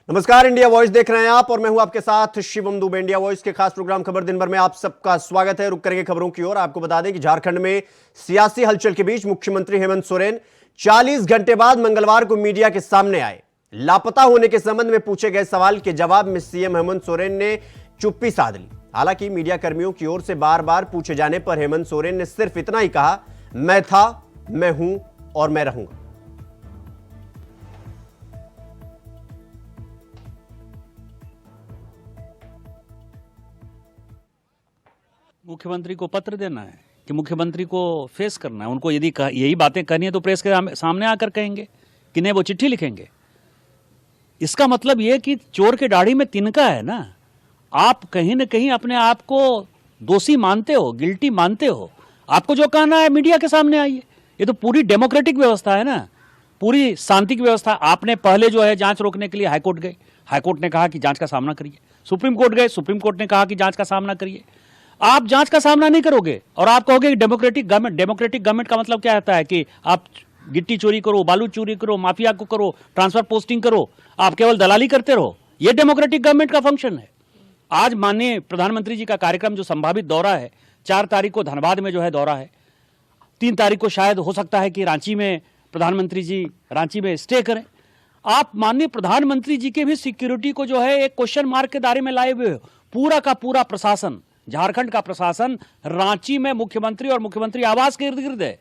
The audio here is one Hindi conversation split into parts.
नमस्कार, इंडिया वॉइस देख रहे हैं आप और मैं हूं आपके साथ शिवम दुबे। इंडिया वॉइस के खास प्रोग्राम खबर दिन भर में आप सबका स्वागत है। रुक करेंगे खबरों की ओर। आपको बता दें कि झारखंड में सियासी हलचल के बीच मुख्यमंत्री हेमंत सोरेन 40 घंटे बाद मंगलवार को मीडिया के सामने आए। लापता होने के संबंध में पूछे गए सवाल के जवाब में सीएम हेमंत सोरेन ने चुप्पी साध ली। हालांकि मीडिया कर्मियों की ओर से बार बार पूछे जाने पर हेमंत सोरेन ने सिर्फ इतना ही कहा, मैं था, मैं हूं और मैं रहूंगा। मुख्यमंत्री को पत्र देना है कि मुख्यमंत्री को फेस करना है। उनको यदि यही बातें करनी है तो प्रेस के सामने आकर कहेंगे कि नहीं, वो चिट्ठी लिखेंगे। इसका मतलब यह कि चोर के दाढ़ी में तिनका है ना। आप कहीं ना कहीं अपने आप को दोषी मानते हो, गिल्टी मानते हो। आपको जो कहना है मीडिया के सामने आइए। ये तो पूरी डेमोक्रेटिक व्यवस्था है ना, पूरी शांति की व्यवस्था। आपने पहले जो है जांच रोकने के लिए हाईकोर्ट गए, हाईकोर्ट ने कहा कि जांच का सामना करिए। सुप्रीम कोर्ट गए, सुप्रीम कोर्ट ने कहा कि जांच का सामना करिए। आप जांच का सामना नहीं करोगे और आप कहोगे डेमोक्रेटिक गवर्नमेंट। डेमोक्रेटिक गवर्नमेंट का मतलब क्या होता है कि आप गिट्टी चोरी करो, बालू चोरी करो, माफिया को करो, ट्रांसफर पोस्टिंग करो, आप केवल दलाली करते रहो। यह डेमोक्रेटिक गवर्नमेंट का फंक्शन है। आज माननीय प्रधानमंत्री जी का कार्यक्रम जो संभावित दौरा है, 4 तारीख को धनबाद में जो है दौरा है, 3 तारीख को शायद हो सकता है कि रांची में प्रधानमंत्री जी रांची में स्टे करें। आप माननीय प्रधानमंत्री जी के भी सिक्योरिटी को जो है एक क्वेश्चन मार्क के दायरे में लाए हुए हो। पूरा का पूरा प्रशासन, झारखंड का प्रशासन रांची में मुख्यमंत्री और मुख्यमंत्री आवास के इर्द गिर्द है।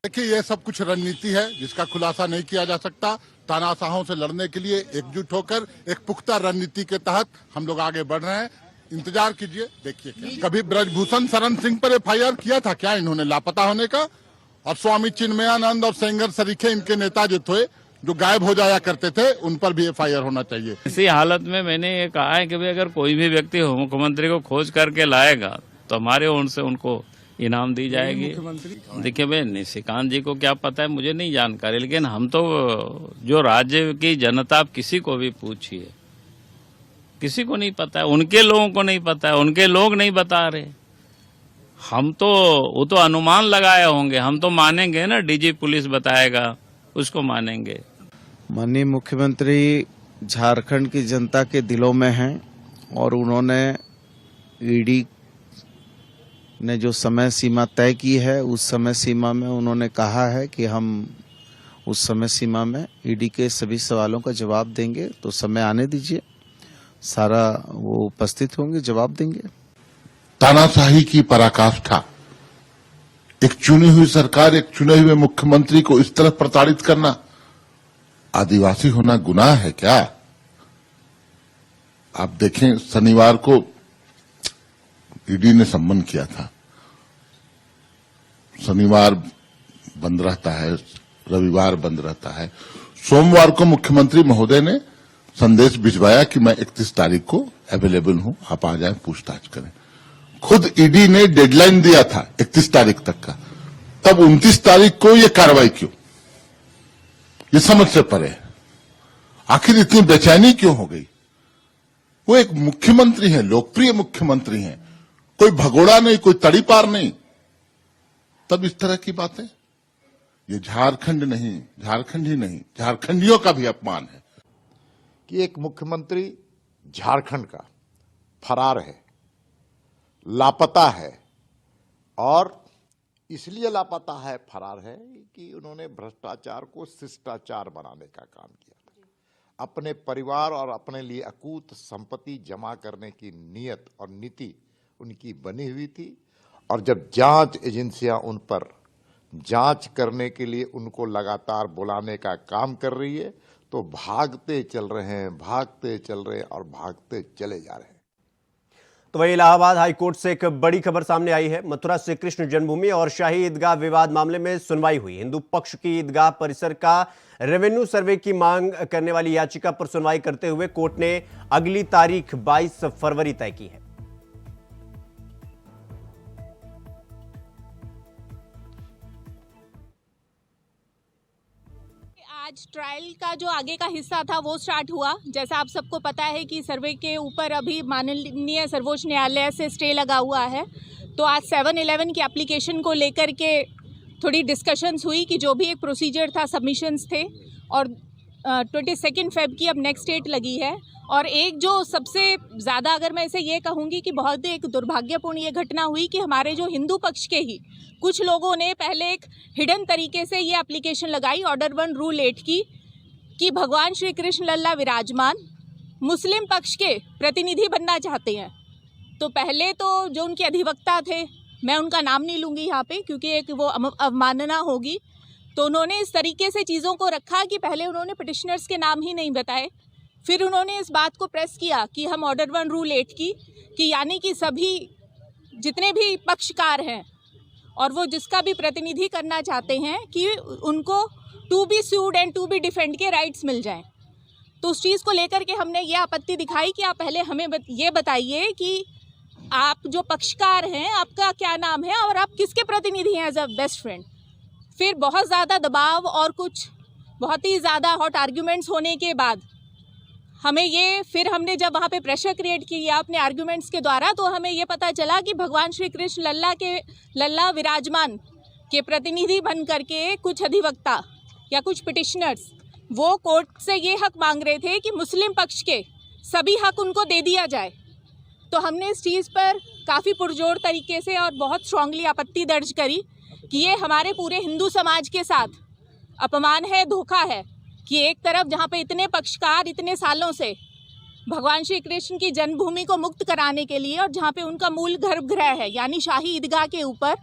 देखिए, यह सब कुछ रणनीति है जिसका खुलासा नहीं किया जा सकता। तानाशाहों से लड़ने के लिए एकजुट होकर एक पुख्ता रणनीति के तहत हम लोग आगे बढ़ रहे हैं। इंतजार कीजिए, देखिए। कभी ब्रजभूषण शरण सिंह पर एफआईआर किया था क्या इन्होंने लापता होने का? और स्वामी चिन्मयानंद और सेंगर सरीखे इनके नेता जो थे, जो गायब हो जाया करते थे, उन पर भी एफआईआर होना चाहिए। इसी हालत में मैंने ये कहा है कि भाई अगर कोई भी व्यक्ति मुख्यमंत्री को खोज करके लाएगा तो हमारे ओर से उनको इनाम दी जाएगी। देखिए भाई, निशिकांत जी को क्या पता है, मुझे नहीं जानकारी, लेकिन हम तो जो राज्य की जनता, आप किसी को भी पूछिए, किसी को नहीं पता है। उनके लोगों को नहीं पता है, उनके लोग नहीं बता रहे। हम तो वो तो अनुमान लगाए होंगे, हम तो मानेंगे ना। डीजी पुलिस बताएगा उसको मानेंगे। माननीय मुख्यमंत्री झारखंड की जनता के दिलों में हैं और उन्होंने ईडी ने जो समय सीमा तय की है, उस समय सीमा में उन्होंने कहा है कि हम उस समय सीमा में ईडी के सभी सवालों का जवाब देंगे। तो समय आने दीजिए, सारा वो उपस्थित होंगे, जवाब देंगे। तानाशाही की पराकाष्ठा, एक चुनी हुई सरकार, एक चुने हुए मुख्यमंत्री को इस तरह प्रताड़ित करना, आदिवासी होना गुनाह है क्या? आप देखें, शनिवार को ईडी ने सम्मन किया था। शनिवार बंद रहता है, रविवार बंद रहता है। सोमवार को मुख्यमंत्री महोदय ने संदेश भिजवाया कि मैं 31 तारीख को अवेलेबल हूं, आप आ जाएं, पूछताछ करें। खुद ईडी ने डेडलाइन दिया था 31 तारीख तक का, तब 29 तारीख को ये कार्रवाई क्यों? ये समझ से परे है। आखिर इतनी बेचैनी क्यों हो गई? वो एक मुख्यमंत्री है, लोकप्रिय मुख्यमंत्री हैं, कोई भगोड़ा नहीं, कोई तड़ीपार नहीं, तब इस तरह की बातें। ये झारखंड नहीं, झारखंड ही नहीं, झारखंडियों का भी अपमान है कि एक मुख्यमंत्री झारखंड का फरार है, लापता है। और इसलिए लापता है, फरार है कि उन्होंने भ्रष्टाचार को शिष्टाचार बनाने का काम किया था। अपने परिवार और अपने लिए अकूत संपत्ति जमा करने की नीयत और नीति उनकी बनी हुई थी। और जब जांच एजेंसियां उन पर जांच करने के लिए उनको लगातार बुलाने का काम कर रही है, तो भागते चल रहे हैं, भागते चल रहे हैं और भागते चले जा रहे हैं। तो वहीं इलाहाबाद हाईकोर्ट से एक बड़ी खबर सामने आई है। मथुरा से कृष्ण जन्मभूमि और शाही ईदगाह विवाद मामले में सुनवाई हुई। हिंदू पक्ष की ईदगाह परिसर का रेवेन्यू सर्वे की मांग करने वाली याचिका पर सुनवाई करते हुए कोर्ट ने अगली तारीख 22 फरवरी तय की है। आज ट्रायल का जो आगे का हिस्सा था वो स्टार्ट हुआ। जैसा आप सबको पता है कि सर्वे के ऊपर अभी माननीय सर्वोच्च न्यायालय से स्टे लगा हुआ है। तो आज 7/11 की एप्लीकेशन को लेकर के थोड़ी डिस्कशंस हुई कि जो भी एक प्रोसीजर था, सबमिशंस थे और 22 फेब की अब नेक्स्ट डेट लगी है। और एक जो सबसे ज़्यादा अगर मैं इसे ये कहूँगी कि बहुत एक दुर्भाग्यपूर्ण ये घटना हुई कि हमारे जो हिंदू पक्ष के ही कुछ लोगों ने पहले एक हिडन तरीके से ये एप्लीकेशन लगाई ऑर्डर 1 रूल 8 की कि भगवान श्री कृष्ण लल्ला विराजमान मुस्लिम पक्ष के प्रतिनिधि बनना चाहते हैं। तो पहले तो जो उनके अधिवक्ता थे, मैं उनका नाम नहीं लूँगी यहाँ पे क्योंकि एक वो अवमानना होगी, तो उन्होंने इस तरीके से चीज़ों को रखा कि पहले उन्होंने पिटिशनर्स के नाम ही नहीं बताए, फिर उन्होंने इस बात को प्रेस किया कि हम ऑर्डर 1 रूल 8 की कि यानी कि सभी जितने भी पक्षकार हैं और वो जिसका भी प्रतिनिधि करना चाहते हैं कि उनको to be sued and to be defend के राइट्स मिल जाएं। तो उस चीज़ को लेकर के हमने ये आपत्ति दिखाई कि आप पहले हमें ये बताइए कि आप जो पक्षकार हैं आपका क्या नाम है और आप किसके प्रतिनिधि हैं एज अ बेस्ट फ्रेंड। फिर बहुत ज़्यादा दबाव और कुछ बहुत ही ज़्यादा हॉट आर्ग्यूमेंट्स होने के बाद फिर हमने जब वहाँ पे प्रेशर क्रिएट किया अपने आर्ग्यूमेंट्स के द्वारा, तो हमें ये पता चला कि भगवान श्री कृष्ण लल्ला विराजमान के प्रतिनिधि बन करके कुछ अधिवक्ता या कुछ पिटिशनर्स वो कोर्ट से ये हक मांग रहे थे कि मुस्लिम पक्ष के सभी हक उनको दे दिया जाए। तो हमने इस चीज़ पर काफ़ी पुरजोर तरीके से और बहुत स्ट्रांगली आपत्ति दर्ज करी कि ये हमारे पूरे हिंदू समाज के साथ अपमान है, धोखा है कि एक तरफ जहाँ पे इतने पक्षकार इतने सालों से भगवान श्री कृष्ण की जन्मभूमि को मुक्त कराने के लिए और जहाँ पे उनका मूल गर्भगृह है यानी शाही ईदगाह के ऊपर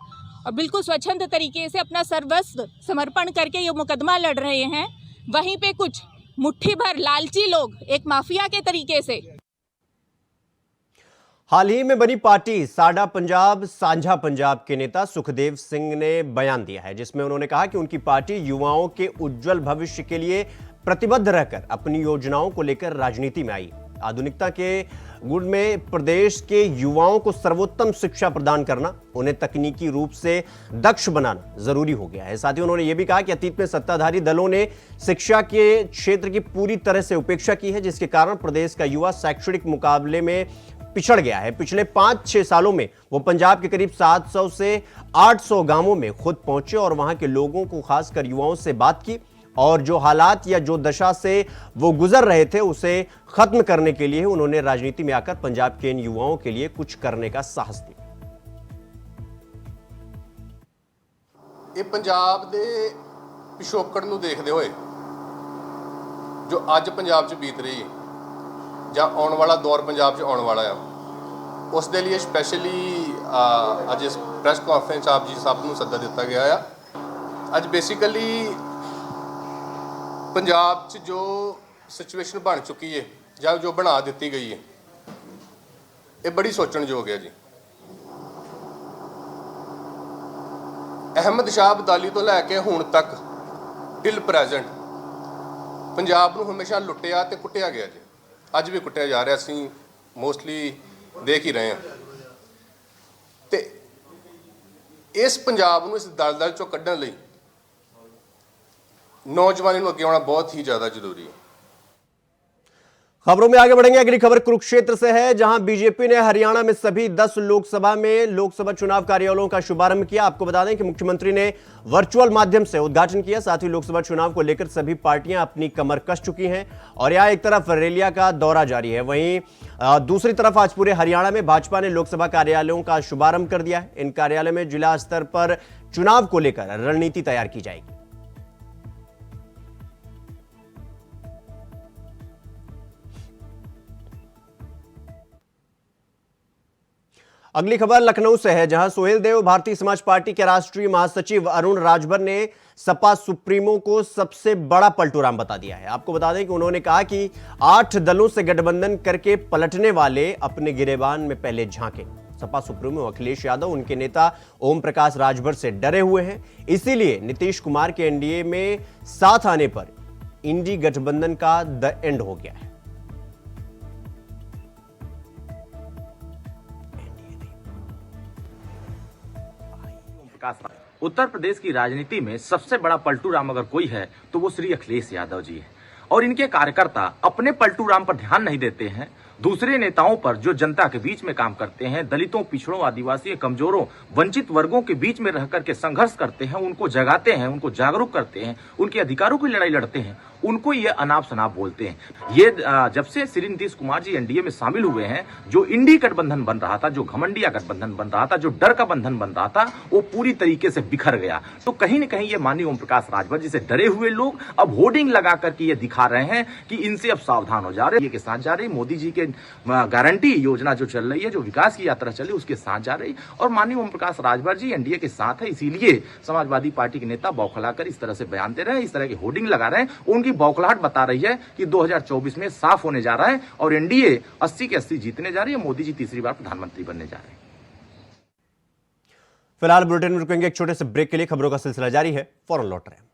और बिल्कुल स्वच्छंद तरीके से अपना सर्वस्व समर्पण करके ये मुकदमा लड़ रहे हैं, वहीं पे कुछ मुट्ठी भर लालची लोग एक माफिया के तरीके से। हाल ही में बनी पार्टी साडा पंजाब साझा पंजाब के नेता सुखदेव सिंह ने बयान दिया है जिसमें उन्होंने कहा कि उनकी पार्टी युवाओं के उज्जवल भविष्य के लिए प्रतिबद्ध रहकर अपनी योजनाओं को लेकर राजनीति में आई। आधुनिकता के गुण में प्रदेश के युवाओं को सर्वोत्तम शिक्षा प्रदान करना, उन्हें तकनीकी रूप से दक्ष बनाना जरूरी हो गया है। साथ ही उन्होंने यह भी कहा कि अतीत में सत्ताधारी दलों ने शिक्षा के क्षेत्र की पूरी तरह से उपेक्षा की है, जिसके कारण प्रदेश का युवा शैक्षणिक मुकाबले में पिछड़ गया है। पिछले 5-6 सालों में वो पंजाब के करीब 700 से 800 गांवों में खुद पहुंचे और वहां के लोगों को, खासकर युवाओं से बात की और जो हालात या जो दशा से वो गुजर रहे थे उसे खत्म करने के लिए उन्होंने राजनीति में आकर पंजाब के इन युवाओं के लिए कुछ करने का साहस दिया। ਇਹ ਪੰਜਾਬ ਦੇ ਪਿਛੋਕੜ ਨੂੰ ਦੇਖਦੇ ਹੋਏ ਜੋ ਅੱਜ ਪੰਜਾਬ 'ਚ ਬੀਤ ਰਹੀ ਹੈ ਜਾਂ ਆਉਣ ਵਾਲਾ ਦੌਰ ਪੰਜਾਬ 'ਚ ਆਉਣ ਵਾਲਾ ਆ ਉਸ ਦੇ ਲਈ ਸਪੈਸ਼ਲੀ ਅੱਜ ਇਸ ਪ੍ਰੈਸ ਕਾਨਫਰੰਸ ਆਪ ਜੀ ਸਭ ਨੂੰ ਸੱਦਾ ਦਿੱਤਾ ਗਿਆ ਆ। ਅੱਜ ਬੇਸਿਕਲੀ ਪੰਜਾਬ 'ਚ ਜੋ ਸਿਚੁਏਸ਼ਨ ਬਣ ਚੁੱਕੀ ਹੈ ਜਾਂ ਜੋ ਬਣਾ ਦਿੱਤੀ ਗਈ ਹੈ ਇਹ ਬੜੀ ਸੋਚਣਯੋਗ ਹੈ ਜੀ। ਅਹਿਮਦ ਸ਼ਾਹ ਅਬਦਾਲੀ ਤੋਂ ਲੈ ਕੇ ਹੁਣ ਤੱਕ ਟਿਲ ਪ੍ਰੈਜ਼ੈਂਟ ਪੰਜਾਬ ਨੂੰ ਹਮੇਸ਼ਾ ਲੁੱਟਿਆ ਤੇ ਕੁੱਟਿਆ ਗਿਆ ਜੀ। ਅੱਜ ਵੀ ਕੁੱਟਿਆ ਜਾ ਰਿਹਾ, ਅਸੀਂ ਮੋਸਟਲੀ ਦੇਖ ਹੀ ਰਹੇ ਹਾਂ। ਤੇ ਇਸ ਪੰਜਾਬ ਨੂੰ ਇਸ ਦਲਦਲ ਚੋਂ ਕੱਢਣ ਲਈ नौजवानों को आगे आना बहुत ही ज्यादा जरूरी है। खबरों में आगे बढ़ेंगे। अगली खबर कुरुक्षेत्र से है, जहां बीजेपी ने हरियाणा में सभी 10 लोकसभा चुनाव कार्यालयों का शुभारंभ किया। आपको बता दें कि मुख्यमंत्री ने वर्चुअल माध्यम से उद्घाटन किया। साथ ही लोकसभा चुनाव को लेकर सभी पार्टियां अपनी कमर कस चुकी हैं और यहां एक तरफ रैलिया का दौरा जारी है, वहीं दूसरी तरफ आज पूरे हरियाणा में भाजपा ने लोकसभा कार्यालयों का शुभारंभ कर दिया है। इन कार्यालय में जिला स्तर पर चुनाव को लेकर रणनीति तैयार की जाएगी। अगली खबर लखनऊ से है, जहां सोहेल देव भारतीय समाज पार्टी के राष्ट्रीय महासचिव अरुण राजभर ने सपा सुप्रीमो को सबसे बड़ा पलटूराम बता दिया है। आपको बता दें कि उन्होंने कहा कि 8 दलों से गठबंधन करके पलटने वाले अपने गिरेबान में पहले झांके। सपा सुप्रीमो अखिलेश यादव उनके नेता ओम प्रकाश राजभर से डरे हुए हैं, इसीलिए नीतीश कुमार के एनडीए में साथ आने पर इंडी गठबंधन का द एंड हो गया है। उत्तर प्रदेश की राजनीति में सबसे बड़ा पलटूराम अगर कोई है तो वो श्री अखिलेश यादव जी है और इनके कार्यकर्ता अपने पलटूराम पर ध्यान नहीं देते हैं दूसरे नेताओं पर जो जनता के बीच में काम करते हैं, दलितों, पिछड़ों, आदिवासियों, कमजोरों, वंचित वर्गों के बीच में रह करके संघर्ष करते हैं, उनको जगाते हैं, उनको जागरूक करते हैं, उनके अधिकारों की लड़ाई लड़ते हैं, उनको ये अनाप शनाप बोलते हैं। ये जब से श्री नीतीश कुमार जी एनडीए में शामिल हुए हैं, जो इंडी गठबंधन बन रहा था, जो घमंडिया गठबंधन बन रहा था, जो डर का बंधन बन रहा था, वो पूरी तरीके से बिखर गया। तो कहीं न कहीं ये माननीय ओम प्रकाश राजभर जी से डरे हुए लोग अब होर्डिंग लगा करके ये दिखा रहे हैं कि इनसे अब सावधान हो जा रहे हैं, ये के साथ जा रही। मोदी जी के गारंटी योजना जो चल रही है, जो विकास की यात्रा चल रही है, उसके साथ जा रही और माननीय ओम प्रकाश राजभर जी एनडीए के साथ है। इसीलिए समाजवादी पार्टी के नेता बौखलाकर इस तरह से बयान दे रहे हैं, इस तरह की होर्डिंग लगा रहे हैं। उनकी बौखलाहट बता रही है कि 2024 में साफ होने जा रहा है और एनडीए 80 के 80 जीतने जा रही है। मोदी जी तीसरी बार प्रधानमंत्री बनने जा रहे हैं। फिलहाल बुलेटिन में रुकेंगे एक छोटे से ब्रेक के लिए। खबरों का सिलसिला जारी है, फौरन लौट रहे हैं।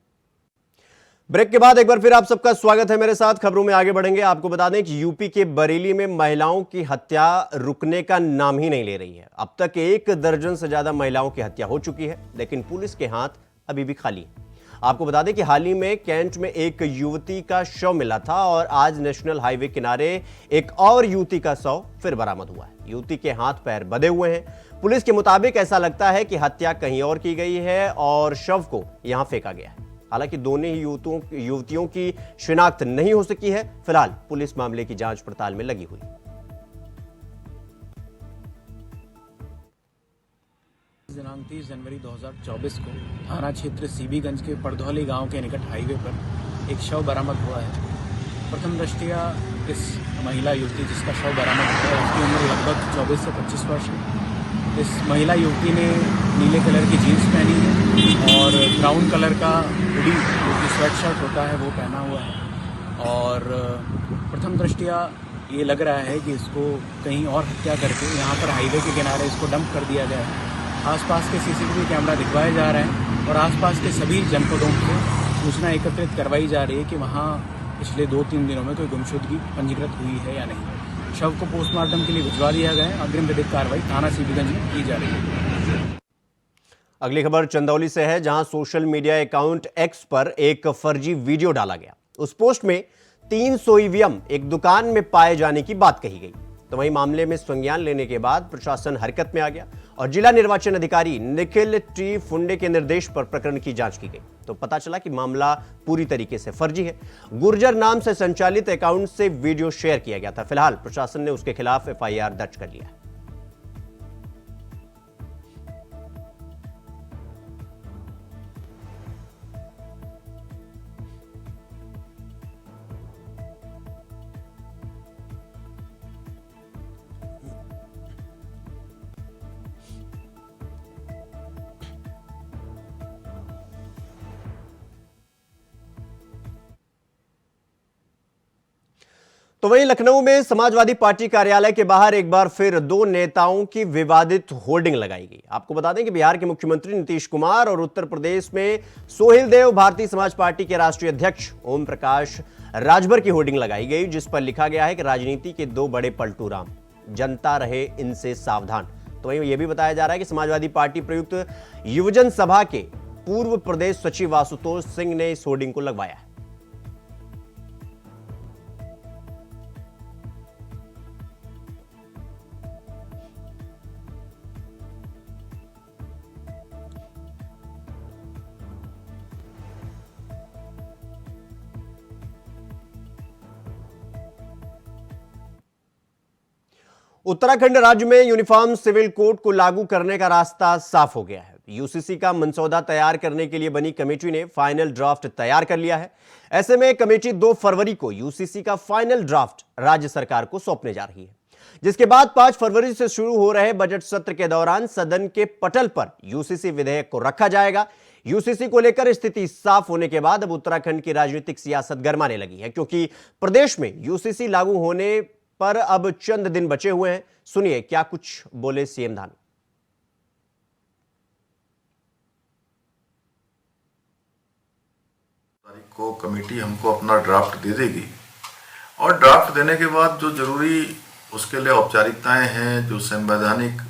ब्रेक के बाद एक बार फिर आप सबका स्वागत है मेरे साथ। खबरों में आगे बढ़ेंगे। आपको बता दें कि यूपी के बरेली में महिलाओं की हत्या रुकने का नाम ही नहीं ले रही है। अब तक 1 दर्जन से ज्यादा महिलाओं की हत्या हो चुकी है, लेकिन पुलिस के हाथ अभी भी खाली है। आपको बता दें कि हाल ही में कैंट में एक युवती का शव मिला था और आज नेशनल हाईवे किनारे एक और युवती का शव फिर बरामद हुआ है। युवती के हाथ पैर बंधे हुए हैं। पुलिस के मुताबिक ऐसा लगता है कि हत्या कहीं और की गई है और शव को यहां फेंका गया है। हालांकि दोनों ही युवतियों की शिनाख्त नहीं हो सकी है। फिलहाल पुलिस मामले की जांच पड़ताल में लगी हुई। दिनांक 30 जनवरी 2024 को थाना क्षेत्र सीबीगंज के पड़धौली गांव के निकट हाईवे पर एक शव बरामद हुआ है। प्रथम दृष्टया इस महिला युवती जिसका शव बरामद हुआ है उसकी उम्र लगभग 24 से 25 वर्ष है। इस महिला युवती ने नीले कलर की जीन्स पहनी है और ब्राउन कलर का हुडी जो कि स्वेट शर्ट होता है वो पहना हुआ है और प्रथम दृष्टया ये लग रहा है कि इसको कहीं और हत्या करके यहाँ पर हाईवे के किनारे इसको डंप कर दिया गया है। आसपास के सीसीटीवी कैमरा दिखवाए जा रहे हैं और आसपास के सभी जनपदों से सूचना एकत्रित करवाई जा रही है कि वहाँ पिछले 2-3 दिनों में कोई गुमशुदगी पंजीकृत हुई है या नहीं। शव को पोस्टमार्टम के लिए भिजवा दिया गया है। अग्रिम विधिक कार्रवाई थाना सीबीगंज में की जा रही है। अगली खबर चंदौली से है, जहां सोशल मीडिया अकाउंट एक्स पर एक फर्जी वीडियो डाला गया। उस पोस्ट में 300 ईवीएम एक दुकान में पाए जाने की बात कही गई। तो वहीं मामले में संज्ञान लेने के बाद प्रशासन हरकत में आ गया और जिला निर्वाचन अधिकारी निखिल टी फुंडे के निर्देश पर प्रकरण की जांच की गई। तो पता चला कि मामला पूरी तरीके से फर्जी है। गुर्जर नाम से संचालित अकाउंट से वीडियो शेयर किया गया था। फिलहाल प्रशासन ने उसके खिलाफ एफआईआर दर्ज कर लिया है। तो वहीं लखनऊ में समाजवादी पार्टी कार्यालय के बाहर एक बार फिर 2 नेताओं की विवादित होर्डिंग लगाई गई। आपको बता दें कि बिहार के मुख्यमंत्री नीतीश कुमार और उत्तर प्रदेश में सोहेल देव भारतीय समाज पार्टी के राष्ट्रीय अध्यक्ष ओम प्रकाश राजभर की होर्डिंग लगाई गई, जिस पर लिखा गया है कि राजनीति के 2 बड़े पलटू राम, जनता रहे इनसे सावधान। तो वहीं यह भी बताया जा रहा है कि समाजवादी पार्टी प्रयुक्त युवजन सभा के पूर्व प्रदेश सचिव आशुतोष सिंह ने इस होर्डिंग को लगवाया है। उत्तराखंड राज्य में यूनिफॉर्म सिविल कोड को लागू करने का रास्ता साफ हो गया है। यूसीसी का मंसौदा तैयार करने के लिए बनी कमेटी ने फाइनल ड्राफ्ट तैयार कर लिया है। ऐसे में कमेटी 2 फरवरी को यूसीसी का फाइनल ड्राफ्ट राज्य सरकार को सौंपने जा रही है, जिसके बाद 5 फरवरी से शुरू हो रहे बजट सत्र के दौरान सदन के पटल पर यूसीसी विधेयक को रखा जाएगा। यूसीसी को लेकर स्थिति साफ होने के बाद अब उत्तराखंड की राजनीतिक सियासत गरमाने लगी है, क्योंकि प्रदेश में यूसीसी लागू होने पर अब चंद दिन बचे हुए हैं। सुनिए क्या कुछ बोले सीएम धामी। तारीख को कमेटी हमको अपना ड्राफ्ट दे देगी और ड्राफ्ट देने के बाद जो जरूरी उसके लिए औपचारिकताएं हैं, जो संवैधानिक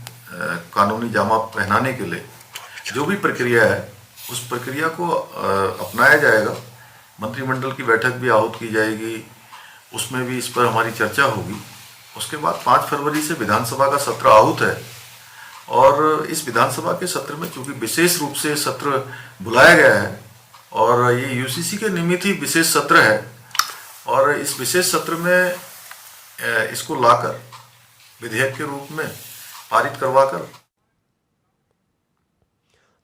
कानूनी जामा पहनाने के लिए जो भी प्रक्रिया है, उस प्रक्रिया को अपनाया जाएगा। मंत्रिमंडल की बैठक भी आहूत की जाएगी, उसमें भी इस पर हमारी चर्चा होगी उसके बाद 5 फरवरी से विधानसभा का सत्र आहूत है और इस विधानसभा के सत्र में चूंकि विशेष रूप से सत्र बुलाया गया है और ये यूसीसी के निमित्त ही विशेष सत्र है और इस विशेष सत्र में इसको लाकर विधेयक के रूप में पारित करवाकर।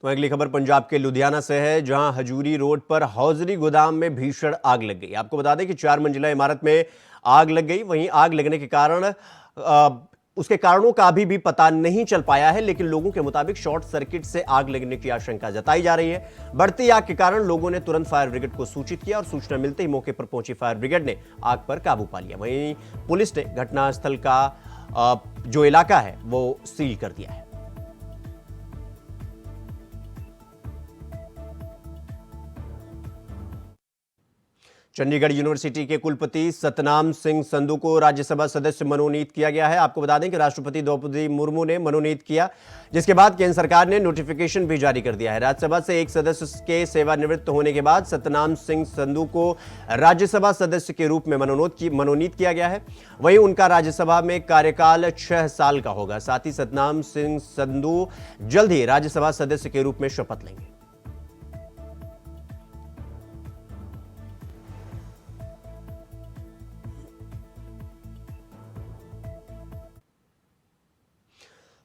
तो अगली खबर पंजाब के लुधियाना से है, जहां हजूरी रोड पर हौजरी गोदाम में भीषण आग लग गई। आपको बता दें कि 4 मंजिला इमारत में आग लग गई। वहीं आग लगने के कारण उसके कारणों का अभी भी पता नहीं चल पाया है, लेकिन लोगों के मुताबिक शॉर्ट सर्किट से आग लगने की आशंका जताई जा रही है। बढ़ती आग के कारण लोगों ने तुरंत फायर ब्रिगेड को सूचित किया और सूचना मिलते ही मौके पर पहुंची फायर ब्रिगेड ने आग पर काबू पा लिया। वहीं पुलिस ने घटनास्थल का जो इलाका है वो सील कर दिया है। चंडीगढ़ यूनिवर्सिटी के कुलपति सतनाम सिंह संधू को राज्यसभा सदस्य मनोनीत किया गया है। आपको बता दें कि राष्ट्रपति द्रौपदी मुर्मू ने मनोनीत किया, जिसके बाद केंद्र सरकार ने नोटिफिकेशन भी जारी कर दिया है। राज्यसभा से एक सदस्य के सेवानिवृत्त होने के बाद सतनाम सिंह संधू को राज्यसभा सदस्य के रूप में मनोनीत किया गया है। वहीं उनका राज्यसभा में कार्यकाल 6 साल का होगा। साथ ही सतनाम सिंह संधू जल्द ही राज्यसभा सदस्य के रूप में शपथ लेंगे।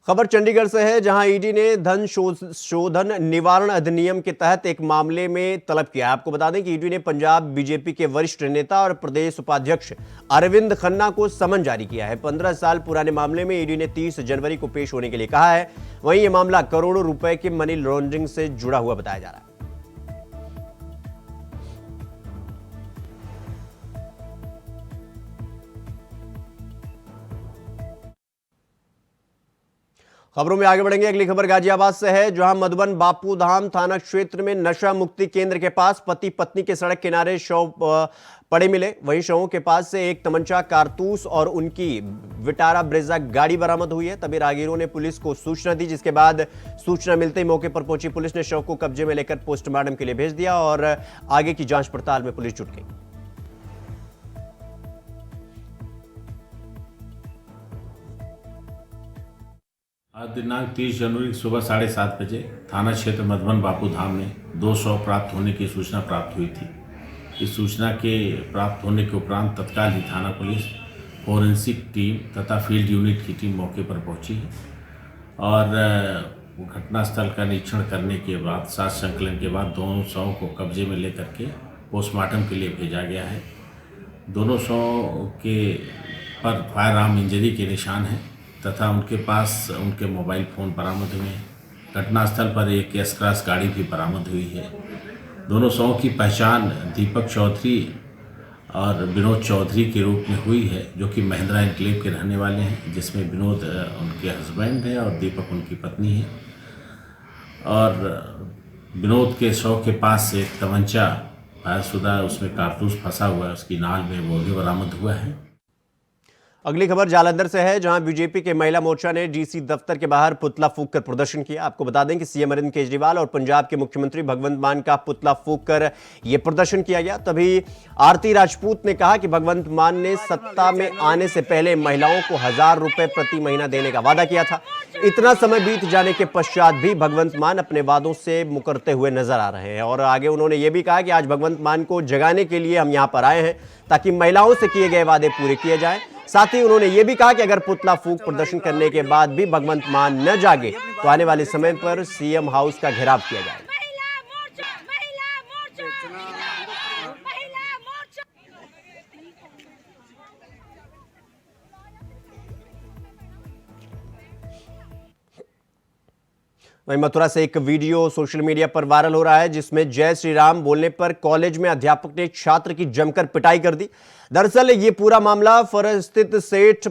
खबर चंडीगढ़ से है, जहां ईडी ने धन शोधन निवारण अधिनियम के तहत एक मामले में तलब किया है। आपको बता दें कि ईडी ने पंजाब बीजेपी के वरिष्ठ नेता और प्रदेश उपाध्यक्ष अरविंद खन्ना को समन जारी किया है। 15 साल पुराने मामले में ईडी ने 30 जनवरी को पेश होने के लिए कहा है। वहीं यह मामला करोड़ों रुपए के मनी लॉन्ड्रिंग से जुड़ा हुआ बताया जा रहा है। खबरों में आगे बढ़ेंगे। अगली खबर गाजियाबाद से है, जहां मधुबन बापू धाम थाना क्षेत्र में नशा मुक्ति केंद्र के पास पति पत्नी के सड़क किनारे शव पड़े मिले। वहीं शवों के पास से एक तमंचा, कारतूस और उनकी विटारा ब्रेजा गाड़ी बरामद हुई है। तभी राहगीरों ने पुलिस को सूचना दी, जिसके बाद सूचना मिलते ही मौके पर पहुंची पुलिस ने शव को कब्जे में लेकर पोस्टमार्टम के लिए भेज दिया और आगे की जांच पड़ताल में पुलिस जुट गई। आज दिनांक 30 जनवरी सुबह 7:30 बजे थाना क्षेत्र मधुबन बापू धाम में 2 शव प्राप्त होने की सूचना प्राप्त हुई थी। इस सूचना के प्राप्त होने के उपरांत तत्काल ही थाना पुलिस, फोरेंसिक टीम तथा फील्ड यूनिट की टीम मौके पर पहुंची है और घटनास्थल का निरीक्षण करने के बाद साक्ष्य संकलन के बाद दोनों शवों को कब्जे में लेकर के पोस्टमार्टम के लिए भेजा गया है। दोनों शवों के पर फायर आर्म इंजरी के निशान हैं तथा उनके पास उनके मोबाइल फ़ोन बरामद हुए हैं। घटनास्थल पर एक एस क्रॉस गाड़ी भी बरामद हुई है। दोनों शवों की पहचान दीपक चौधरी और विनोद चौधरी के रूप में हुई है, जो कि महिंद्रा एनक्लेव के रहने वाले हैं, जिसमें विनोद उनके हस्बैंड हैं और दीपक उनकी पत्नी है। और विनोद के शव के पास से एक तमंचा फायरशुदा, उसमें कारतूस फंसा हुआ है, उसकी नाल में वो भी बरामद हुआ है। अगली खबर जालंधर से है, जहां बीजेपी के महिला मोर्चा ने डीसी दफ्तर के बाहर पुतला फूंक कर प्रदर्शन किया। आपको बता दें कि सीएम अरविंद केजरीवाल और पंजाब के मुख्यमंत्री भगवंत मान का पुतला फूंक कर यह प्रदर्शन किया गया। तभी आरती राजपूत ने कहा कि भगवंत मान ने सत्ता में आने से पहले महिलाओं को 1000 रुपए प्रति महीना देने का वादा किया था। इतना समय बीत जाने के पश्चात भी भगवंत मान अपने वादों से मुकरते हुए नजर आ रहे हैं। और आगे उन्होंने ये भी कहा कि आज भगवंत मान को जगाने के लिए हम यहां पर आए हैं, ताकि महिलाओं से किए गए वादे पूरे किए जाएं। साथ ही उन्होंने यह भी कहा कि अगर पुतला फूंक प्रदर्शन करने के बाद भी भगवंत मान न जागे तो आने वाले समय पर सीएम हाउस का घेराव किया जाएगा। वहीं मथुरा से एक वीडियो सोशल मीडिया पर वायरल हो रहा है, जिसमें जय श्री राम बोलने पर कॉलेज में अध्यापक ने छात्र की जमकर पिटाई कर दी। दरअसल ये पूरा मामला फरज स्थित सेठ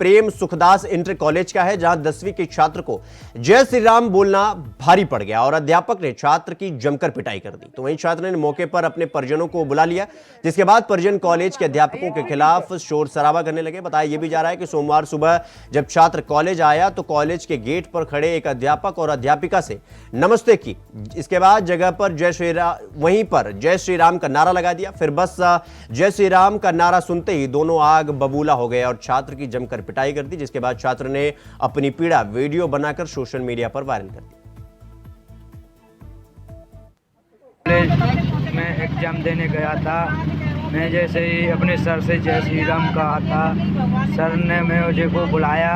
प्रेम सुखदास इंटर कॉलेज का है, जहां 10वीं के छात्र को जय श्री राम बोलना भारी पड़ गया और अध्यापक ने छात्र की जमकर पिटाई कर दी। तो वहीं छात्र ने मौके पर अपने परिजनों को बुला लिया, जिसके बाद परिजन कॉलेज के अध्यापकों के खिलाफ शोर शराबा करने लगे। बताया यह भी जा रहा है कि सोमवार सुबह जब छात्र कॉलेज आया तो कॉलेज के गेट पर खड़े एक अध्यापक और अध्यापिका से नमस्ते की। इसके बाद जगह पर वहीं पर जय श्री राम का नारा लगा दिया। फिर बस जय श्री राम का नारा सुनते ही दोनों आग बबूला हो गए और छात्र की जमकर पिटाई कर दी, जिसके बाद छात्र ने अपनी पीड़ा वीडियो बनाकर सोशल मीडिया पर वायरल कर दी। कॉलेज में एग्जाम देने गया था। मैं जैसे ही अपने सर से जय श्री राम कहा था, सर ने मुझे को बुलाया।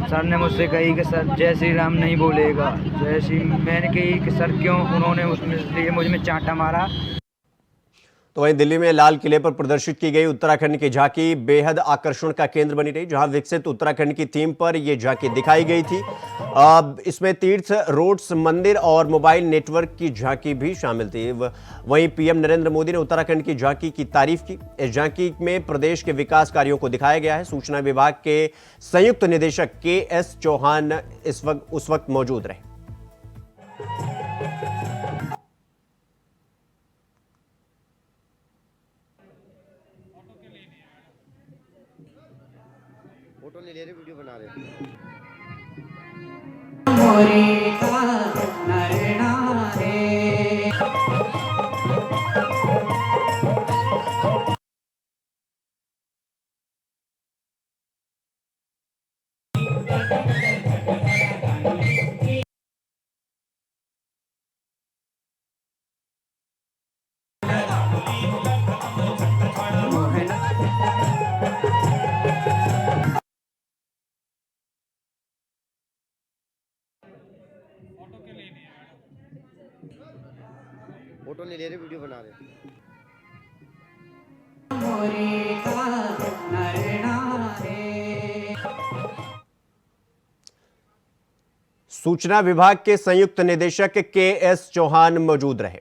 सर ने मुझसे कही कि सर जय श्री राम नहीं बोलेगा। मैंने कही कि सर क्यों? उन्होंने उसमें लिए मुझ में चांटा मारा। तो वहीं दिल्ली में लाल किले पर प्रदर्शित की गई उत्तराखंड की झांकी बेहद आकर्षण का केंद्र बनी रही, जहां विकसित उत्तराखंड की थीम पर यह झांकी दिखाई गई थी। इसमें तीर्थ रोड्स, मंदिर और मोबाइल नेटवर्क की झांकी भी शामिल थी। वहीं पीएम नरेंद्र मोदी ने उत्तराखंड की झांकी की तारीफ की। इस झांकी में प्रदेश के विकास कार्यों को दिखाया गया है। सूचना विभाग के संयुक्त निदेशक KS चौहान उस वक्त मौजूद रहे। फोटो नहीं ले रहे, वीडियो बना रहे। फोटो नहीं ले रहे, वीडियो बना रहे। सूचना विभाग के संयुक्त निदेशक KS चौहान मौजूद रहे।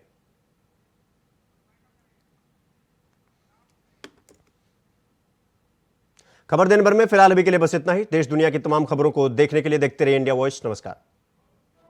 खबर दिन भर में फिलहाल अभी के लिए बस इतना ही। देश दुनिया की तमाम खबरों को देखने के लिए देखते रहिए इंडिया वॉइस। नमस्कार।